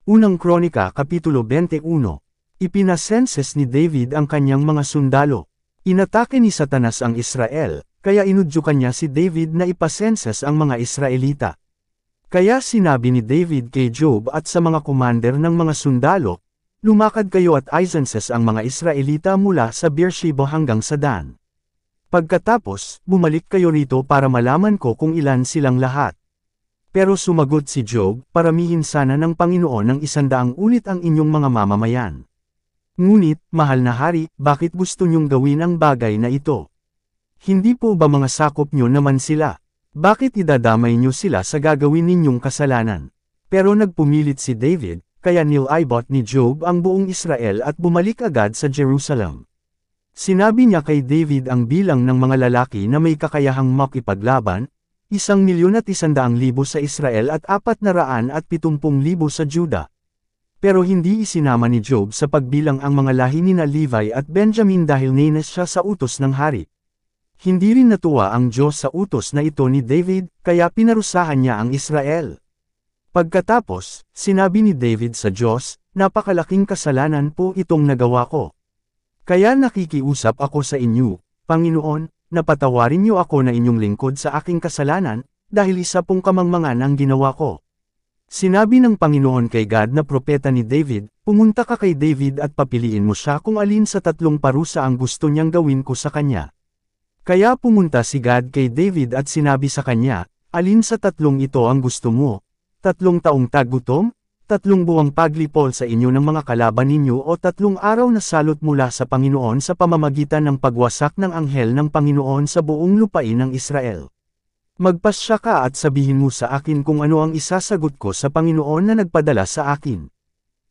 Unang Kronika Kapitulo 21. Ipinasenses ni David ang kanyang mga sundalo. Inatake ni Satanas ang Israel, kaya inudyukan niya si David na ipasenses ang mga Israelita. Kaya sinabi ni David kay Joab at sa mga commander ng mga sundalo, "Lumakad kayo at isenses ang mga Israelita mula sa Beersheba hanggang sa Dan. Pagkatapos, bumalik kayo rito para malaman ko kung ilan silang lahat." Pero sumagot si Joab, "Paramihin sana ng Panginoon ng 100 ulit ang inyong mga mamamayan. Ngunit, mahal na hari, bakit gusto niyong gawin ang bagay na ito? Hindi po ba mga sakop niyo naman sila? Bakit idadamay niyo sila sa gagawin ninyong kasalanan?" Pero nagpumilit si David, kaya nilibot ni Joab ang buong Israel at bumalik agad sa Jerusalem. Sinabi niya kay David ang bilang ng mga lalaki na may kakayahang makipaglaban, 1,100,000 sa Israel at 470,000 sa Juda. Pero hindi isinama ni Joab sa pagbilang ang mga lahi nina Levi at Benjamin dahil nines siya sa utos ng hari. Hindi rin natuwa ang Diyos sa utos na ito ni David, kaya pinarusahan niya ang Israel. Pagkatapos, sinabi ni David sa Diyos, "Napakalaking kasalanan po itong nagawa ko. Kaya nakikiusap ako sa inyo, Panginoon, napatawarin niyo ako na inyong lingkod sa aking kasalanan, dahil isa pong kamangmangan ang ginawa ko." Sinabi ng Panginoon kay Gad na propeta ni David, "Pumunta ka kay David at papiliin mo siya kung alin sa 3 parusa ang gusto niyang gawin ko sa kanya." Kaya pumunta si Gad kay David at sinabi sa kanya, "Alin sa 3 ito ang gusto mo? 3 taong taggutom? 3 buwang paglipol sa inyo ng mga kalaban ninyo o 3 araw na salot mula sa Panginoon sa pamamagitan ng pagwasak ng anghel ng Panginoon sa buong lupain ng Israel? Magpasya ka at sabihin mo sa akin kung ano ang isasagot ko sa Panginoon na nagpadala sa akin."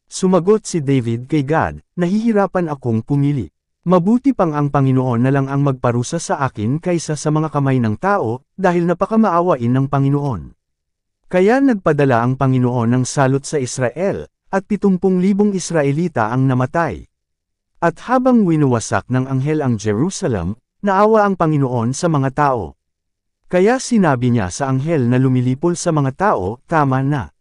Sumagot si David kay Gad, "Nahihirapan akong pumili. Mabuti pang ang Panginoon na lang ang magparusa sa akin kaysa sa mga kamay ng tao, dahil napakamaawain ng Panginoon." Kaya nagpadala ang Panginoon ng salot sa Israel, at 70,000 Israelita ang namatay. At habang winuwasak ng anghel ang Jerusalem, naawa ang Panginoon sa mga tao. Kaya sinabi niya sa anghel na lumilipol sa mga tao, "Tama na.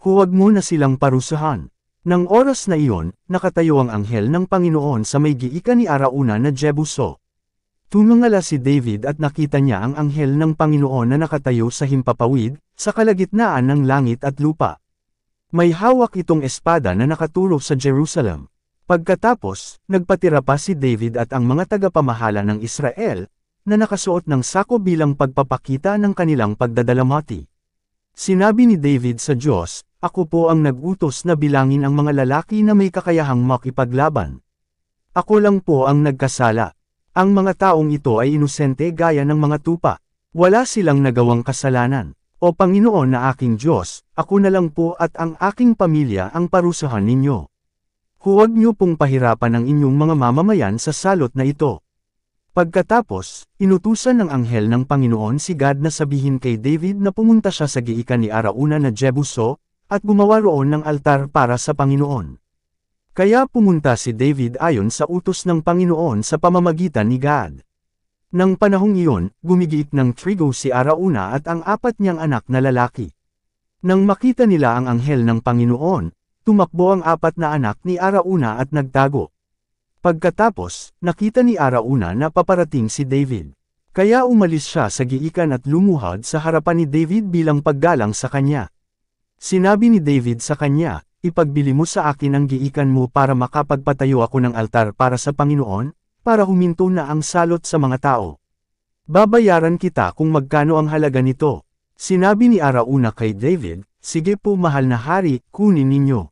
Huwag mo na silang parusahan." Nang oras na iyon, nakatayo ang anghel ng Panginoon sa may giikan ni Arauna na Jebuso. Tumingala si David at nakita niya ang anghel ng Panginoon na nakatayo sa himpapawid, sa kalagitnaan ng langit at lupa. May hawak itong espada na nakaturo sa Jerusalem. Pagkatapos, nagpatira pa si David at ang mga tagapamahala ng Israel, na nakasuot ng sako bilang pagpapakita ng kanilang pagdadalamhati. Sinabi ni David sa Diyos, "Ako po ang nag-utos na bilangin ang mga lalaki na may kakayahang makipaglaban. Ako lang po ang nagkasala. Ang mga taong ito ay inosente gaya ng mga tupa. Wala silang nagawang kasalanan. O Panginoon na aking Diyos, ako na lang po at ang aking pamilya ang parusahan ninyo. Huwag niyo pong pahirapan ang inyong mga mamamayan sa salot na ito." Pagkatapos, inutusan ng anghel ng Panginoon si Gad na sabihin kay David na pumunta siya sa giikan ni Arauna na Jebuso, at gumawa roon ng altar para sa Panginoon. Kaya pumunta si David ayon sa utos ng Panginoon sa pamamagitan ni Gad. Nang panahong iyon, gumigiik ng trigo si Arauna at ang 4 niyang anak na lalaki. Nang makita nila ang anghel ng Panginoon, tumakbo ang 4 na anak ni Arauna at nagtago. Pagkatapos, nakita ni Arauna na paparating si David. Kaya umalis siya sa giikan at lumuhad sa harapan ni David bilang paggalang sa kanya. Sinabi ni David sa kanya, "Ipagbili mo sa akin ang giikan mo para makapagpatayo ako ng altar para sa Panginoon, para huminto na ang salot sa mga tao. Babayaran kita kung magkano ang halaga nito." Sinabi ni Arauna kay David, "Sige po mahal na hari, kunin ninyo.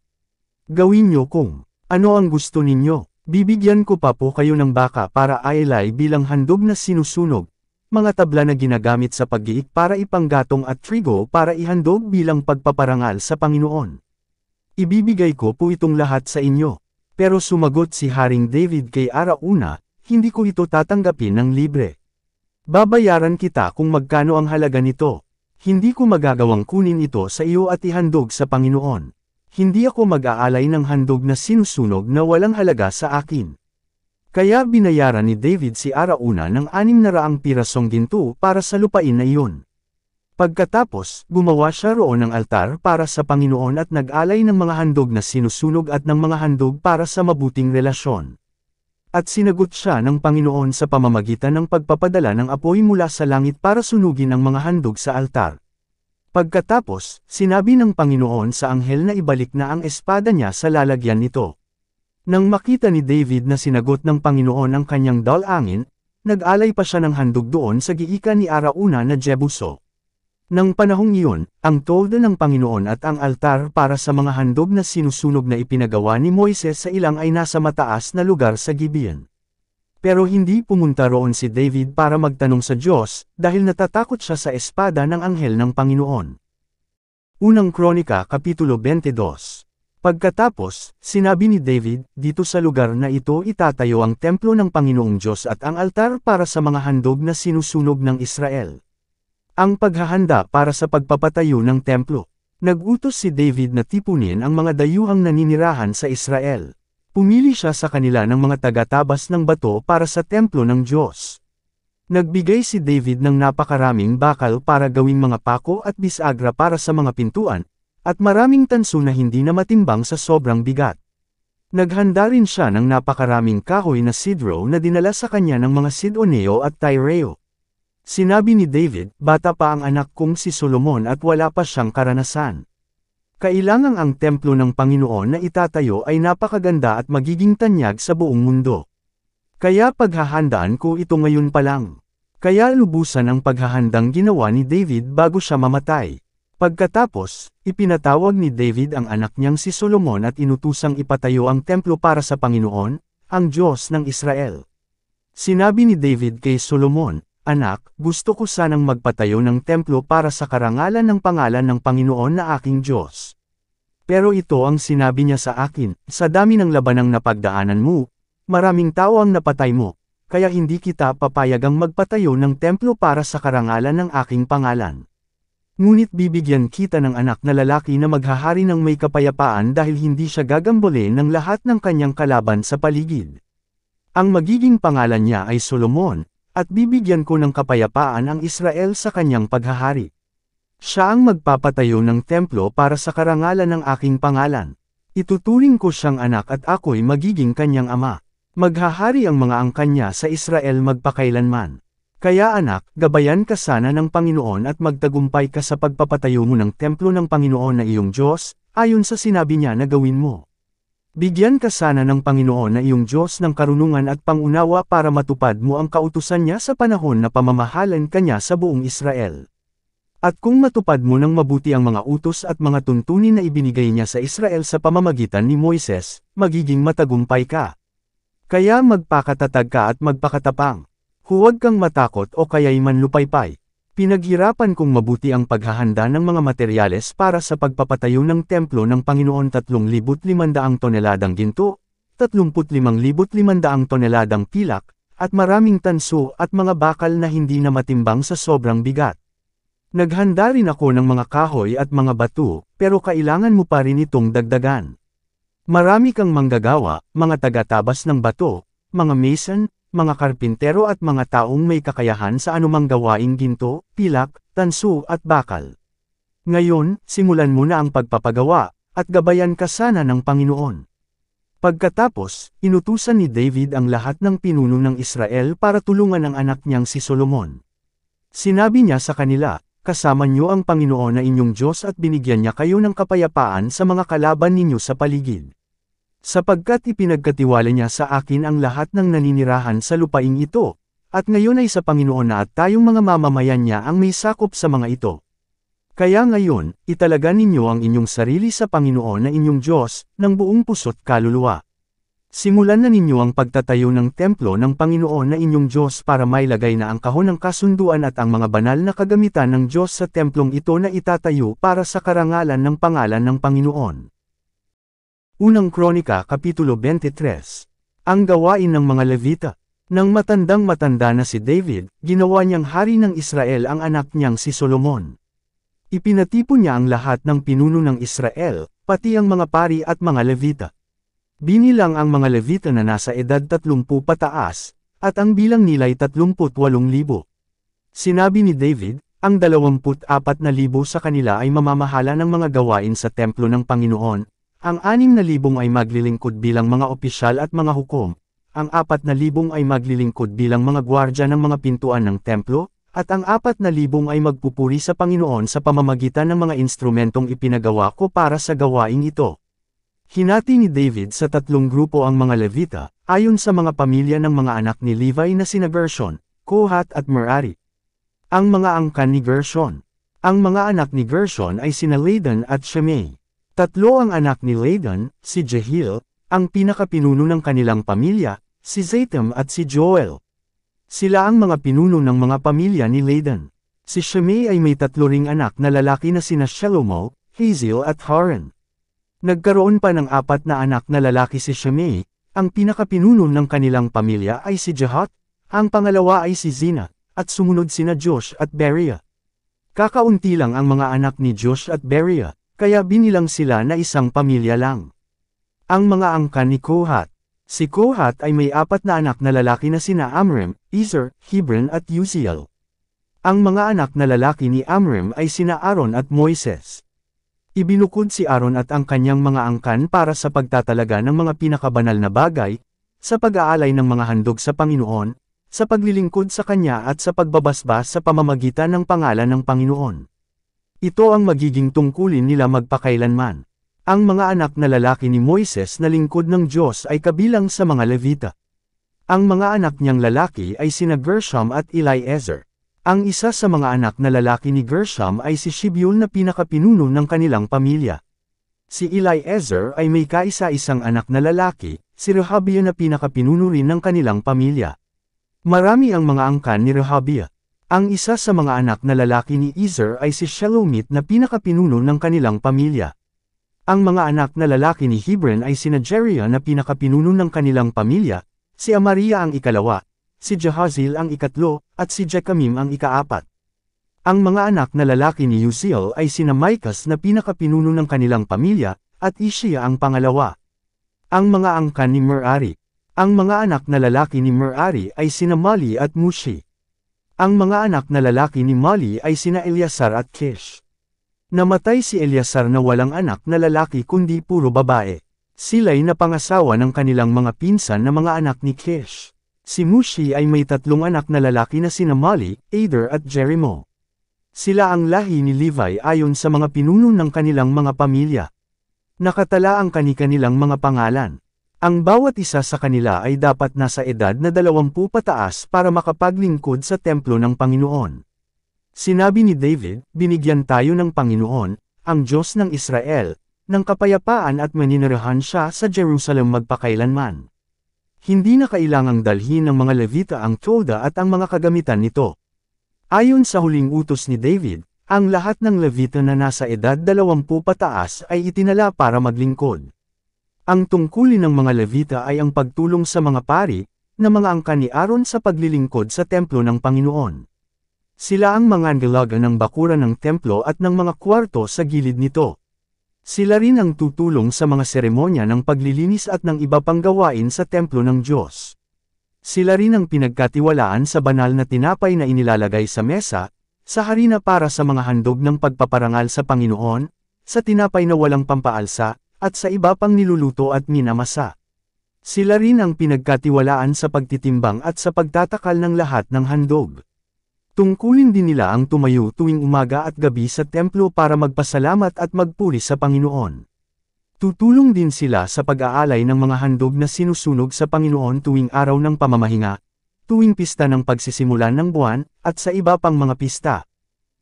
Gawin niyo kung ano ang gusto ninyo. Bibigyan ko pa po kayo ng baka para ailay bilang handog na sinusunog, mga tabla na ginagamit sa paggiik para ipanggatong at trigo para ihandog bilang pagpaparangal sa Panginoon. Ibibigay ko po itong lahat sa inyo." Pero sumagot si Haring David kay Arauna, "Hindi ko ito tatanggapin ng libre. Babayaran kita kung magkano ang halaga nito. Hindi ko magagawang kunin ito sa iyo at ihandog sa Panginoon. Hindi ako mag-aalay ng handog na sinusunog na walang halaga sa akin." Kaya binayaran ni David si Arauna ng 600 pirasong ginto para sa lupain na iyon. Pagkatapos, gumawa siya roon ng altar para sa Panginoon at nag-alay ng mga handog na sinusunog at ng mga handog para sa mabuting relasyon. At sinagot siya ng Panginoon sa pamamagitan ng pagpapadala ng apoy mula sa langit para sunugin ang mga handog sa altar. Pagkatapos, sinabi ng Panginoon sa anghel na ibalik na ang espada niya sa lalagyan nito. Nang makita ni David na sinagot ng Panginoon ang kanyang dalangin, nag-alay pa siya ng handog doon sa giikan ni Arauna na Jebuso. Nang panahong iyon, ang tolda ng Panginoon at ang altar para sa mga handog na sinusunog na ipinagawa ni Moises sa ilang ay nasa mataas na lugar sa Gibeon. Pero hindi pumunta roon si David para magtanong sa Diyos, dahil natatakot siya sa espada ng anghel ng Panginoon. Unang Kronika Kapitulo 22. Pagkatapos, sinabi ni David, dito sa lugar na ito itatayo ang templo ng Panginoong Diyos at ang altar para sa mga handog na sinusunog ng Israel. Ang paghahanda para sa pagpapatayo ng templo. Nag-utos si David na tipunin ang mga dayuhang naninirahan sa Israel. Pumili siya sa kanila ng mga taga-tabas ng bato para sa templo ng Diyos. Nagbigay si David ng napakaraming bakal para gawing mga pako at bisagra para sa mga pintuan, at maraming tanso na hindi na matimbang sa sobrang bigat. Naghanda rin siya ng napakaraming kahoy na sidro na dinala sa kanya ng mga Sidoneo at Tyreo. Sinabi ni David, bata pa ang anak kong si Solomon at wala pa siyang karanasan. Kailangang ang templo ng Panginoon na itatayo ay napakaganda at magiging tanyag sa buong mundo. Kaya paghahandaan ko ito ngayon pa lang. Kaya lubusan ang paghahandang ginawa ni David bago siya mamatay. Pagkatapos, ipinatawag ni David ang anak niyang si Solomon at inutusang ipatayo ang templo para sa Panginoon, ang Diyos ng Israel. Sinabi ni David kay Solomon, anak, gusto ko sanang magpatayo ng templo para sa karangalan ng pangalan ng Panginoon na aking Diyos. Pero ito ang sinabi niya sa akin, sa dami ng labanang napagdaanan mo, maraming tao ang napatay mo, kaya hindi kita papayagang magpatayo ng templo para sa karangalan ng aking pangalan. Ngunit bibigyan kita ng anak na lalaki na maghahari ng may kapayapaan dahil hindi siya gagambolin ng lahat ng kanyang kalaban sa paligid. Ang magiging pangalan niya ay Solomon, at bibigyan ko ng kapayapaan ang Israel sa kanyang paghahari. Siya ang magpapatayo ng templo para sa karangalan ng aking pangalan. Ituturing ko siyang anak at ako'y magiging kanyang ama. Maghahari ang mga angkan niya sa Israel magpakailanman. Kaya anak, gabayan ka sana ng Panginoon at magtagumpay ka sa pagpapatayo mo ng templo ng Panginoon na iyong Diyos, ayon sa sinabi niya na gawin mo. Bigyan ka sana ng Panginoon na iyong Diyos ng karunungan at pangunawa para matupad mo ang kautusan niya sa panahon na pamamahalan ka niya sa buong Israel. At kung matupad mo ng mabuti ang mga utos at mga tuntunin na ibinigay niya sa Israel sa pamamagitan ni Moises, magiging matagumpay ka. Kaya magpakatatag ka at magpakatapang. Huwag kang matakot o kaya'y manlupaypay. Pinaghirapan kong mabuti ang paghahanda ng mga materyales para sa pagpapatayo ng templo ng Panginoon 3,500 toneladang ginto, 35,500 toneladang pilak, at maraming tanso at mga bakal na hindi na matimbang sa sobrang bigat. Naghanda rin ako ng mga kahoy at mga bato, pero kailangan mo pa rin itong dagdagan. Marami kang manggagawa, mga taga-tabas ng bato, mga mason, mga karpintero at mga taong may kakayahan sa anumang gawaing ginto, pilak, tanso at bakal. Ngayon, simulan mo na ang pagpapagawa, at gabayan ka sana ng Panginoon. Pagkatapos, inutusan ni David ang lahat ng pinuno ng Israel para tulungan ang anak niyang si Solomon. Sinabi niya sa kanila, kasama niyo ang Panginoon na inyong Diyos at binigyan niya kayo ng kapayapaan sa mga kalaban ninyo sa paligid. Sapagkat ipinagkatiwala niya sa akin ang lahat ng naninirahan sa lupaing ito, at ngayon ay sa Panginoon na at tayong mga mamamayan niya ang may sakop sa mga ito. Kaya ngayon, italaga ninyo ang inyong sarili sa Panginoon na inyong Diyos, ng buong puso't kaluluwa. Simulan na ninyo ang pagtatayo ng templo ng Panginoon na inyong Diyos para mailagay na ang kahon ng kasunduan at ang mga banal na kagamitan ng Diyos sa templong ito na itatayo para sa karangalan ng pangalan ng Panginoon. Unang Kronika Kapitulo 23. Ang gawain ng mga Levita. Nang matandang-matanda na si David, ginawa niyang hari ng Israel ang anak niyang si Solomon. Ipinatipon niya ang lahat ng pinuno ng Israel, pati ang mga pari at mga Levita. Binilang ang mga Levita na nasa edad 30 pataas, at ang bilang nila'y 38,000. Sinabi ni David, Ang 24,000 sa kanila ay mamamahala ng mga gawain sa templo ng Panginoon, ang 6,000 ay maglilingkod bilang mga opisyal at mga hukom, ang 4,000 ay maglilingkod bilang mga gwardya ng mga pintuan ng templo, at ang 4,000 ay magpupuri sa Panginoon sa pamamagitan ng mga instrumentong ipinagawa ko para sa gawaing ito. Hinati ni David sa 3 grupo ang mga Levita, ayon sa mga pamilya ng mga anak ni Levi na sina Gershon, Kohat at Merari. Ang mga angkan ni Gershon. Ang mga anak ni Gershon ay sina Ladan at Shimei. 3 ang anak ni Ladan, si Jehiel, ang pinakapinuno ng kanilang pamilya, si Zatam at si Joel. Sila ang mga pinuno ng mga pamilya ni Ladan. Si Shimei ay may 3 ring anak na lalaki na sina Shelomo, Haziel at Haran. Nagkaroon pa ng 4 na anak na lalaki si Shimei, ang pinakapinuno ng kanilang pamilya ay si Jahat, ang pangalawa ay si Zina, at sumunod sina Josh at Beria. Kakaunti lang ang mga anak ni Josh at Beria, kaya binilang sila na isang pamilya lang. Ang mga angkan ni Kohat. Si Kohat ay may 4 na anak na lalaki na sina Amram, Ezer, Hebron at Uziel. Ang mga anak na lalaki ni Amram ay sina Aaron at Moises. Ibinukod si Aaron at ang kanyang mga angkan para sa pagtatalaga ng mga pinakabanal na bagay, sa pag-aalay ng mga handog sa Panginoon, sa paglilingkod sa Kanya at sa pagbabasbas sa pamamagitan ng pangalan ng Panginoon. Ito ang magiging tungkulin nila magpakailanman. Ang mga anak na lalaki ni Moises na lingkod ng Diyos ay kabilang sa mga Levita. Ang mga anak niyang lalaki ay sina Gershom at Eliezer. Ang isa sa mga anak na lalaki ni Gershom ay si Shebuel na pinakapinuno ng kanilang pamilya. Si Eliezer ay may kaisa-isang anak na lalaki, si Rehabiah na pinakapinuno rin ng kanilang pamilya. Marami ang mga angkan ni Rehabiah. Ang isa sa mga anak na lalaki ni Ezer ay si Shelomit na pinakapinuno ng kanilang pamilya. Ang mga anak na lalaki ni Hebron ay sina Jeriah na pinakapinuno ng kanilang pamilya, si Amariah ang ikalawa, si Jahaziel ang ikatlo, at si Jecamim ang ika-4. Ang mga anak na lalaki ni Uziel ay sina Micas na pinakapinuno ng kanilang pamilya, at Ishia ang pangalawa. Ang mga angkan ni Merari. Ang mga anak na lalaki ni Merari ay sina Mali at Mushi. Ang mga anak na lalaki ni Mali ay sina Eleazar at Kish. Namatay si Eleazar na walang anak na lalaki kundi puro babae. Sila'y napangasawa ng kanilang mga pinsan na mga anak ni Kish. Si Mushi ay may 3 anak na lalaki na sina Mali, Ader at Jerimo. Sila ang lahi ni Levi ayon sa mga pinuno ng kanilang mga pamilya. Nakatala ang kani-kanilang mga pangalan. Ang bawat isa sa kanila ay dapat nasa edad na 20 pataas para makapaglingkod sa templo ng Panginoon. Sinabi ni David, binigyan tayo ng Panginoon, ang Diyos ng Israel, ng kapayapaan at maninirahan siya sa Jerusalem magpakailanman. Hindi na kailangang dalhin ng mga Levita ang toda at ang mga kagamitan nito. Ayon sa huling utos ni David, ang lahat ng Levita na nasa edad 20 pataas ay itinala para maglingkod. Ang tungkulin ng mga Levita ay ang pagtulong sa mga pari, na mga angkan ni Aaron sa paglilingkod sa templo ng Panginoon. Sila ang mga dalaga ng bakuran ng templo at ng mga kwarto sa gilid nito. Sila rin ang tutulong sa mga seremonya ng paglilinis at ng iba pang gawain sa templo ng Diyos. Sila rin ang pinagkatiwalaan sa banal na tinapay na inilalagay sa mesa, sa harina para sa mga handog ng pagpaparangal sa Panginoon, sa tinapay na walang pampaalsa, at sa iba pang niluluto at minamasa. Sila rin ang pinagkatiwalaan sa pagtitimbang at sa pagtatakal ng lahat ng handog. Tungkulin din nila ang tumayo tuwing umaga at gabi sa templo para magpasalamat at magpuri sa Panginoon. Tutulong din sila sa pag-aalay ng mga handog na sinusunog sa Panginoon tuwing araw ng pamamahinga, tuwing pista ng pagsisimulan ng buwan, at sa iba pang mga pista.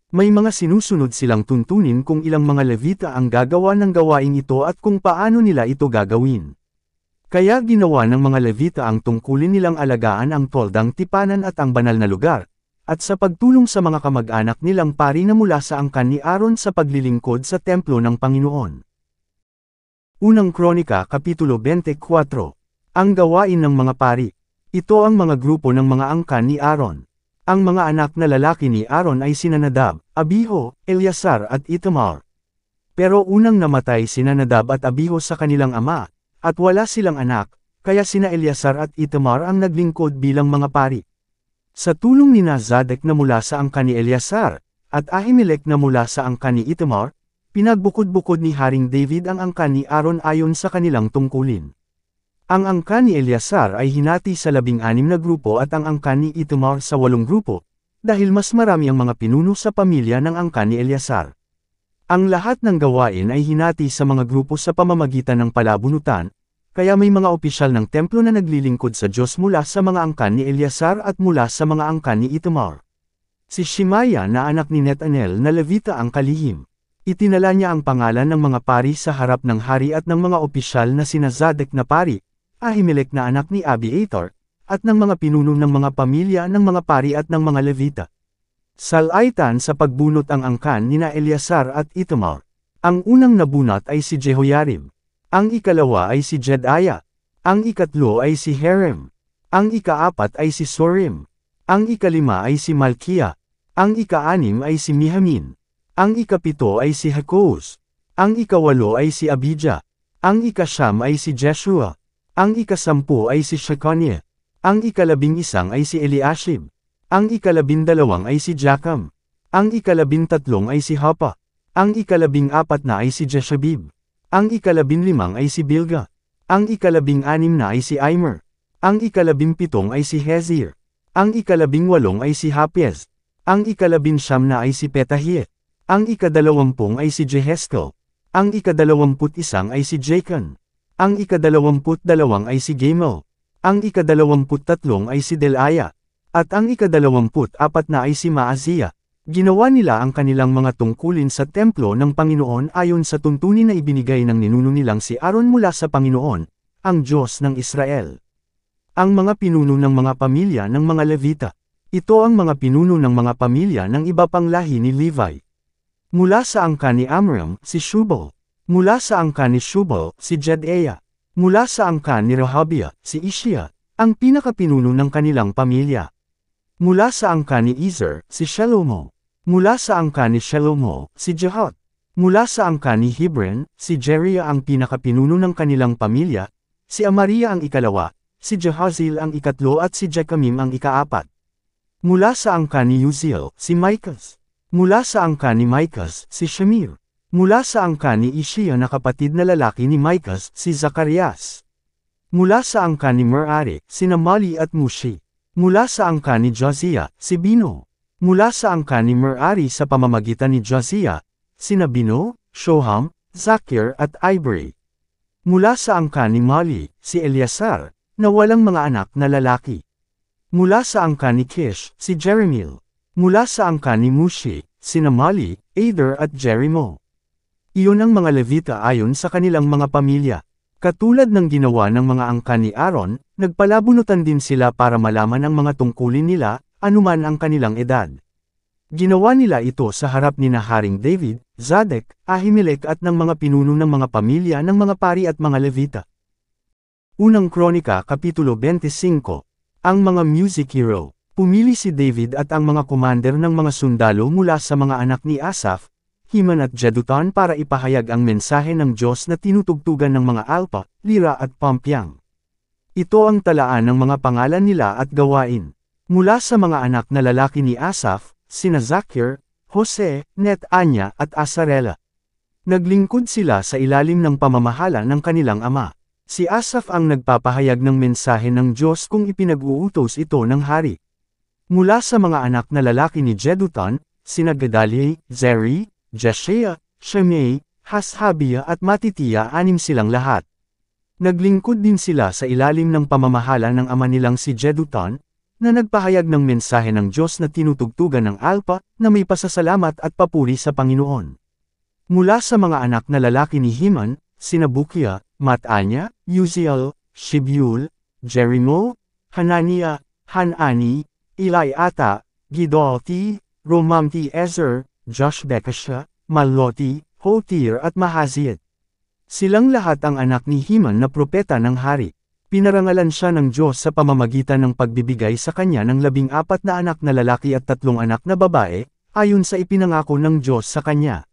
May mga sinusunod silang tuntunin kung ilang mga Levita ang gagawa ng gawain ito at kung paano nila ito gagawin. Kaya ginawa ng mga Levita ang tungkulin nilang alagaan ang toldang tipanan at ang banal na lugar, at sa pagtulong sa mga kamag-anak nilang pari na mula sa angkan ni Aaron sa paglilingkod sa templo ng Panginoon. Unang Kronika Kapitulo 24. Ang gawain ng mga pari. Ito ang mga grupo ng mga angkan ni Aaron. Ang mga anak na lalaki ni Aaron ay sina Nadab, Abiho, Eleazar at Itamar. Pero unang namatay sina Nadab at Abiho sa kanilang ama, at wala silang anak, kaya sina Eleazar at Itamar ang naglingkod bilang mga pari. Sa tulong ni Zadok na mula sa angkan ni Eleazar, at Ahimelech na mula sa angkan ni Itamar, pinagbukod-bukod ni Haring David ang angkan ni Aaron ayon sa kanilang tungkulin. Ang angkan ni Eleazar ay hinati sa 16 na grupo at ang angkan ni Itamar sa 8 grupo, dahil mas marami ang mga pinuno sa pamilya ng angkan ni Eleazar. Ang lahat ng gawain ay hinati sa mga grupo sa pamamagitan ng palabunutan, kaya may mga opisyal ng templo na naglilingkod sa Diyos mula sa mga angkan ni Eleazar at mula sa mga angkan ni Itamar. Si Shemaiah na anak ni Netanel na Levita ang kalihim. Itinala niya ang pangalan ng mga pari sa harap ng hari at ng mga opisyal na sina Zadok na pari, Ahimelech na anak ni Abiathar, at ng mga pinuno ng mga pamilya ng mga pari at ng mga Levita. Salaitan sa pagbunot ang angkan nina Eleazar at Itamar. Ang unang nabunot ay si Jehoiarib. Ang ikalawa ay si Jedaiah. Ang ikatlo ay si Herem. Ang ikaapat ay si Sorim. Ang ikalima ay si Malkiah. Ang ikaanim ay si Mihamin. Ang ikapito ay si Hakos. Ang ikawalo ay si Abijah. Ang ikasyam ay si Jeshua. Ang ikasampu ay si Shekaniah. Ang ikalabing-isang ay si Eliashib. Ang ikalabindalawang ay si Jakam. Ang ikalabintatlong ay si Hapa. Ang ikalabing-apat na ay si Jeshabib. Ang ikalabinlimang ay si Bilga. Ang ikalabing-anim na ay si Aimer. Ang ikalabimpitong ay si Hezir. Ang ikalabing-walong ay si Hapiez. Ang ikalabinsyam na ay si Petahia. Ang ikadalawampung ay si Jeheskel. Ang ikadalawamput-isang ay si Jachan. Ang ikadalawamput-dalawang ay si Gamel. Ang ikadalawamput-tatlong ay si Delaiah. At ang ikadalawamput-apat na ay si Maaziah. Ginawa nila ang kanilang mga tungkulin sa templo ng Panginoon ayon sa tuntunin na ibinigay ng ninuno nilang si Aaron mula sa Panginoon, ang Diyos ng Israel. Ang mga pinuno ng mga pamilya ng mga Levita. Ito ang mga pinuno ng mga pamilya ng iba pang lahi ni Levi. Mula sa angkan ni Amram, si Shubal. Mula sa angkan ni Shubal, si Jedaiah. Mula sa angkan ni Rehabiah, si Ishia, ang pinakapinuno ng kanilang pamilya. Mula sa angkan ni Ezer, si Shelomo. Mula sa angkan ni Shelomo, si Jahat. Mula sa angkan ni Hebron, si Jeriah ang pinakapinuno ng kanilang pamilya, si Amariah ang ikalawa, si Jahazil ang ikatlo at si Jechamim ang ikaapat. Mula sa angkan ni Uziel, si Micas. Mula sa angkan ni Micas, si Shamir. Mula sa angkan ni Ishia na kapatid na lalaki ni Micas, si Zacarias. Mula sa angkan ni Merari, si Namali at Mushi. Mula sa angkan ni Josiah, si Bino. Mula sa angkan ni Merari sa pamamagitan ni Josiah, sina Bino, Shoham, Zakir at Ibri. Mula sa angkan ni Mali, si Eleazar, na walang mga anak na lalaki. Mula sa angkan ni Kish, si Jeremil. Mula sa angkan ni Mushi, sina Mali, Ader at Jerimo. Iyon ang mga Levita ayon sa kanilang mga pamilya. Katulad ng ginawa ng mga angkan ni Aaron, nagpalabunutan din sila para malaman ang mga tungkulin nila, anuman ang kanilang edad. Ginawa nila ito sa harap ni na Haring David, Zadok, Ahimelech at ng mga pinuno ng mga pamilya ng mga pari at mga Levita. Unang Kronika Kapitulo 25. Ang mga music hero. Pumili si David at ang mga commander ng mga sundalo mula sa mga anak ni Asaph, Heman at Jeduthun para ipahayag ang mensahe ng Diyos na tinutugtugan ng mga alpa, lira at pampyang. Ito ang talaan ng mga pangalan nila at gawain. Mula sa mga anak na lalaki ni Asaph, sina Zakir, Jose, Netanya at Asarela. Naglingkod sila sa ilalim ng pamamahala ng kanilang ama. Si Asaph ang nagpapahayag ng mensahe ng Diyos kung ipinag-uutos ito ng hari. Mula sa mga anak na lalaki ni Jeduthun, sina Gedaliah, Zeri, Jeshaiah, Shimei, Hashabiah at Matitiah, 6 silang lahat. Naglingkod din sila sa ilalim ng pamamahala ng ama nilang si Jeduthun, na nagpahayag ng mensahe ng Diyos na tinutugtugan ng alpa, na may pasasalamat at papuri sa Panginoon. Mula sa mga anak na lalaki ni Heman, sina Bukiah, Matanya, Uziel, Shibuel, Jerimo, Hananiah, Hanani, Eliata, Gidalti, Romamti-Ezer, Joshbekasha, Maloti, Hotir at Mahaziat. Silang lahat ang anak ni Heman na propeta ng hari. Pinarangalan siya ng Diyos sa pamamagitan ng pagbibigay sa kanya ng 14 na anak na lalaki at 3 anak na babae, ayon sa ipinangako ng Diyos sa kanya.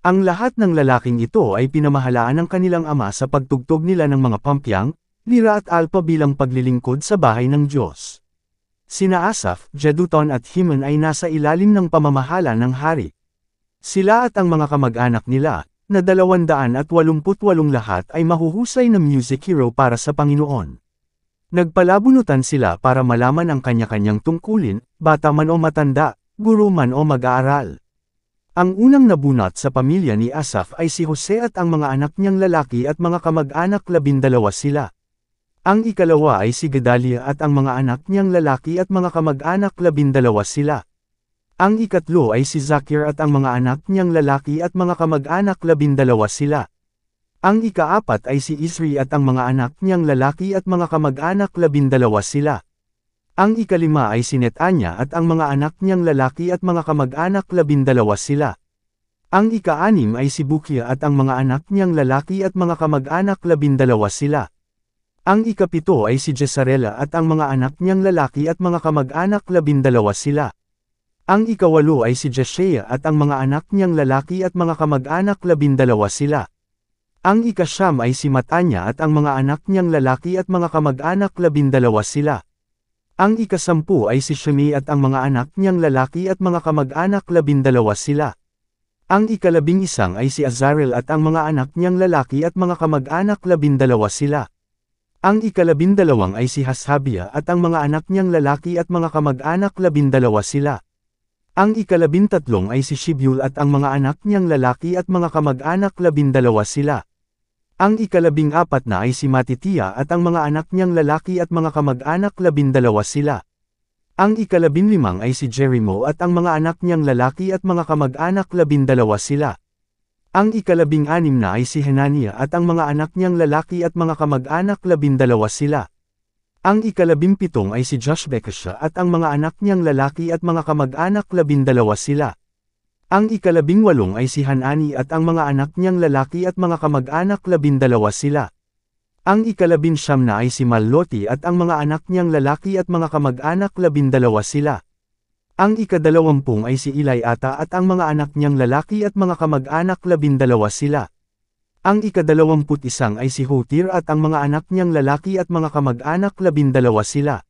Ang lahat ng lalaking ito ay pinamahalaan ng kanilang ama sa pagtugtog nila ng mga pampyang, lira at alpa bilang paglilingkod sa bahay ng Diyos. Sina Asaph, Jeduthun at Heman ay nasa ilalim ng pamamahala ng hari. Sila at ang mga kamag-anak nila, na 288 lahat ay mahuhusay na music hero para sa Panginoon. Nagpalabunutan sila para malaman ang kanya-kanyang tungkulin, bata man o matanda, guro man o mag-aaral. Ang unang nabunot sa pamilya ni Asaph ay si Jose at ang mga anak niyang lalaki at mga kamag-anak 12 sila. Ang ikalawa ay si Gedalia at ang mga anak niyang lalaki at mga kamag-anak 12 sila. Ang ikatlo ay si Zakir at ang mga anak niyang lalaki at mga kamag-anak 12 sila. Ang ikaapat ay si Isri at ang mga anak niyang lalaki at mga kamag-anak 12 sila. Ang ikalima ay si Netanya at ang mga anak niyang lalaki at mga kamag-anak 12 sila. Ang ika-anim ay si Bukia at ang mga anak niyang lalaki at mga kamag-anak 12 sila. Ang ikapito ay si Jesarela at ang mga anak niyang lalaki at mga kamag-anak 12 sila. Ang ikawalo ay si Jeshaya at ang mga anak niyang lalaki at mga kamag-anak 12 sila. Ang ikasyam ay si Matanya at ang mga anak niyang lalaki at mga kamag-anak 12 sila. Ang ikasampu ay si Shimei at ang mga anak niyang lalaki at mga kamag-anak 12 sila. Ang ikalabing-isang ay si Azarel at ang mga anak niyang lalaki at mga kamag-anak 12 sila. Ang ikalabindalawang ay si Hashabia at ang mga anak niyang lalaki at mga kamag-anak 12 sila. Ang ikalabintatlong ay si Shibyul at ang mga anak niyang lalaki at mga kamag-anak 12 sila. Ang ikalabing-apat na ay si Matitiya at ang mga anak niyang lalaki at mga kamag-anak 12 sila. Ang ikalabinlimang ay si Jerimo at ang mga anak niyang lalaki at mga kamag-anak 12 sila. Ang ikalabing-anim na ay si Hanania at ang mga anak niyang lalaki at mga kamag-anak 12 sila. Ang ikalabimpitong ay si Joshbekasha at ang mga anak niyang lalaki at mga kamag-anak 12 sila. Ang ikalabing-walong ay si Hanani at ang mga anak niyang lalaki at mga kamag-anak 12 sila. Ang ikalabinsyam na ay si Maloti at ang mga anak niyang lalaki at mga kamag-anak 12 sila. Ang ikadalawampung ay si Eliata at ang mga anak niyang lalaki at mga kamag-anak 12 sila. Ang ikadalawamput-isang ay si Hotir at ang mga anak niyang lalaki at mga kamag-anak 12 sila.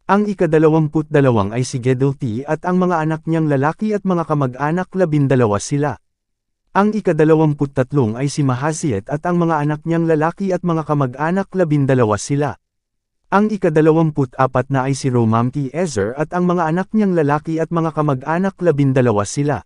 Ang ikadalawamput-dalawang ay si Gedalti at ang mga anak niyang lalaki at mga kamag-anak 12 sila. Ang ikadalawamput-tatlong ay si Mahaziet at ang mga anak niyang lalaki at mga kamag-anak 12 sila. Ang ikadalawamput-apat na ay si Romamti-Ezer at ang mga anak niyang lalaki at mga kamag-anak 12 sila.